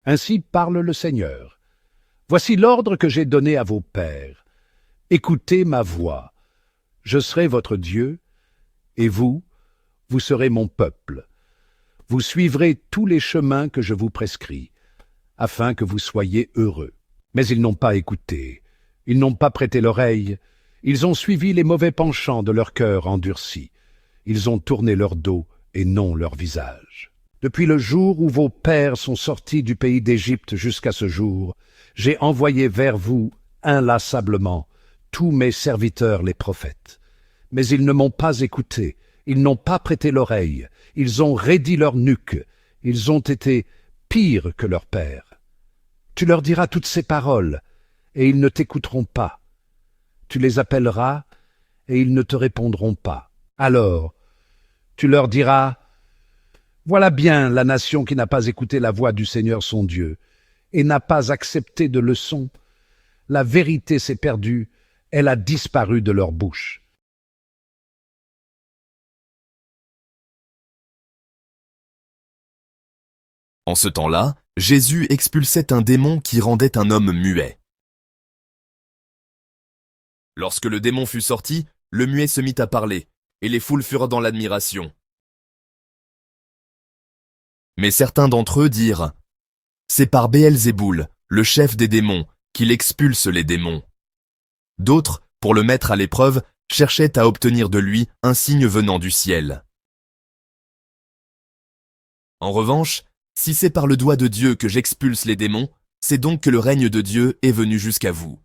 Ainsi parle le Seigneur. Voici l'ordre que j'ai donné à vos pères. Écoutez ma voix. Je serai votre Dieu, et vous, vous serez mon peuple. Vous suivrez tous les chemins que je vous prescris, afin que vous soyez heureux. Mais ils n'ont pas écouté, ils n'ont pas prêté l'oreille, ils ont suivi les mauvais penchants de leur cœur endurci. Ils ont tourné leur dos et non leur visage. Depuis le jour où vos pères sont sortis du pays d'Égypte jusqu'à ce jour, j'ai envoyé vers vous inlassablement tous mes serviteurs les prophètes. Mais ils ne m'ont pas écouté, ils n'ont pas prêté l'oreille, ils ont raidi leur nuque, ils ont été pires que leurs pères. Tu leur diras toutes ces paroles, et ils ne t'écouteront pas. Tu les appelleras, et ils ne te répondront pas. Alors, tu leur diras, voilà bien la nation qui n'a pas écouté la voix du Seigneur son Dieu, et n'a pas accepté de leçon. La vérité s'est perdue, elle a disparu de leur bouche. En ce temps-là, Jésus expulsait un démon qui rendait un homme muet. Lorsque le démon fut sorti, le muet se mit à parler, et les foules furent dans l'admiration. Mais certains d'entre eux dirent, « C'est par Béelzéboul, le chef des démons, qu'il expulse les démons. » D'autres, pour le mettre à l'épreuve, cherchaient à obtenir de lui un signe venant du ciel. En revanche, si c'est par le doigt de Dieu que j'expulse les démons, c'est donc que le règne de Dieu est venu jusqu'à vous.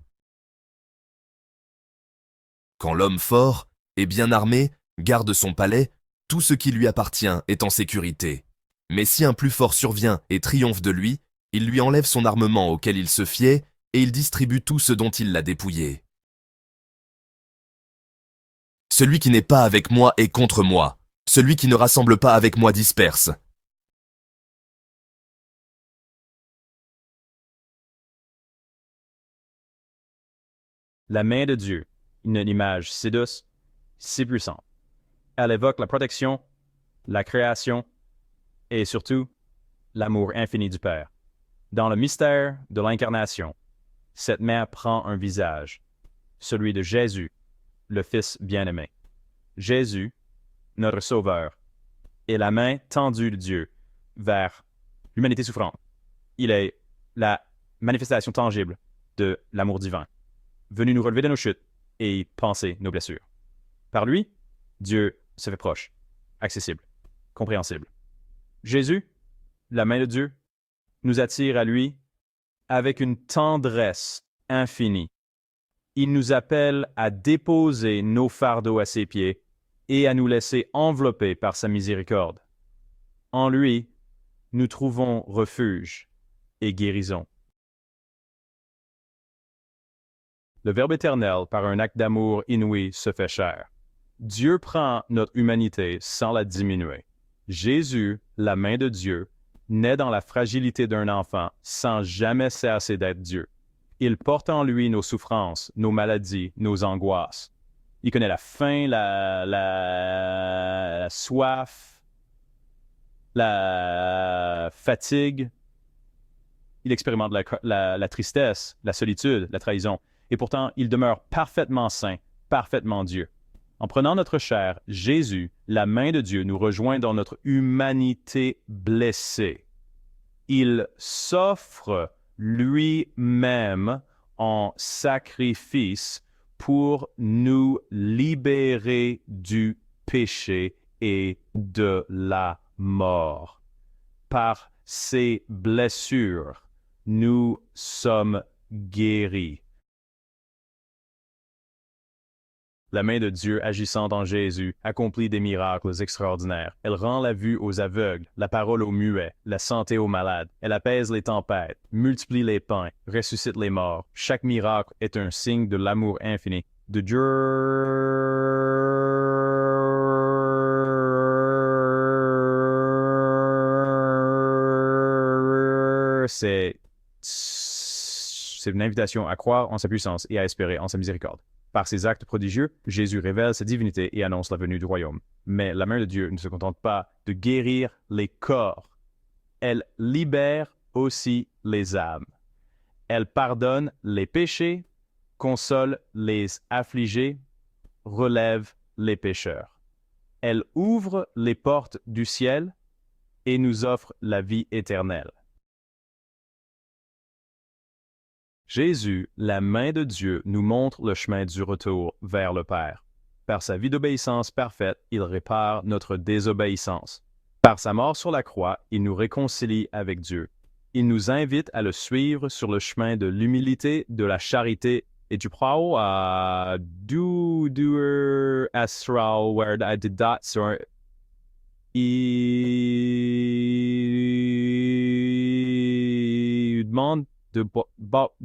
Quand l'homme fort et bien armé garde son palais, tout ce qui lui appartient est en sécurité. Mais si un plus fort survient et triomphe de lui, il lui enlève son armement auquel il se fiait et il distribue tout ce dont il l'a dépouillé. Celui qui n'est pas avec moi est contre moi. Celui qui ne rassemble pas avec moi disperse. La main de Dieu, une image si douce, si puissante. Elle évoque la protection, la création et surtout l'amour infini du Père. Dans le mystère de l'incarnation, cette main prend un visage, celui de Jésus, le Fils bien-aimé. Jésus, notre Sauveur, est la main tendue de Dieu vers l'humanité souffrante. Il est la manifestation tangible de l'amour divin, venu nous relever de nos chutes et panser nos blessures. Par lui, Dieu se fait proche, accessible, compréhensible. Jésus, la main de Dieu, nous attire à lui avec une tendresse infinie. Il nous appelle à déposer nos fardeaux à ses pieds et à nous laisser envelopper par sa miséricorde. En lui, nous trouvons refuge et guérison. Le Verbe éternel, par un acte d'amour inouï, se fait chair. Dieu prend notre humanité sans la diminuer. Jésus, la main de Dieu, naît dans la fragilité d'un enfant sans jamais cesser d'être Dieu. Il porte en lui nos souffrances, nos maladies, nos angoisses. Il connaît la faim, la soif, la fatigue. Il expérimente la tristesse, la solitude, la trahison. Et pourtant, il demeure parfaitement saint, parfaitement Dieu. En prenant notre chair, Jésus, la main de Dieu, nous rejoint dans notre humanité blessée. Il s'offre lui-même en sacrifice pour nous libérer du péché et de la mort. Par ses blessures, nous sommes guéris. La main de Dieu agissant en Jésus accomplit des miracles extraordinaires. Elle rend la vue aux aveugles, la parole aux muets, la santé aux malades. Elle apaise les tempêtes, multiplie les pains, ressuscite les morts. Chaque miracle est un signe de l'amour infini de Dieu. C'est une invitation à croire en sa puissance et à espérer en sa miséricorde. Par ses actes prodigieux, Jésus révèle sa divinité et annonce la venue du royaume. Mais la main de Dieu ne se contente pas de guérir les corps. Elle libère aussi les âmes. Elle pardonne les péchés, console les affligés, relève les pécheurs. Elle ouvre les portes du ciel et nous offre la vie éternelle. Jésus, la main de Dieu, nous montre le chemin du retour vers le Père. Par sa vie d'obéissance parfaite, il répare notre désobéissance. Par sa mort sur la croix, il nous réconcilie avec Dieu. Il nous invite à le suivre sur le chemin de l'humilité, de la charité et du prao à doer astral where I did that sur il demande de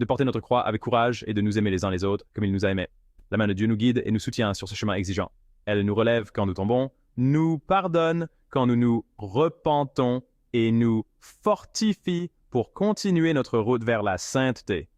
porter notre croix avec courage et de nous aimer les uns les autres comme il nous a aimés. La main de Dieu nous guide et nous soutient sur ce chemin exigeant. Elle nous relève quand nous tombons, nous pardonne quand nous nous repentons et nous fortifie pour continuer notre route vers la sainteté.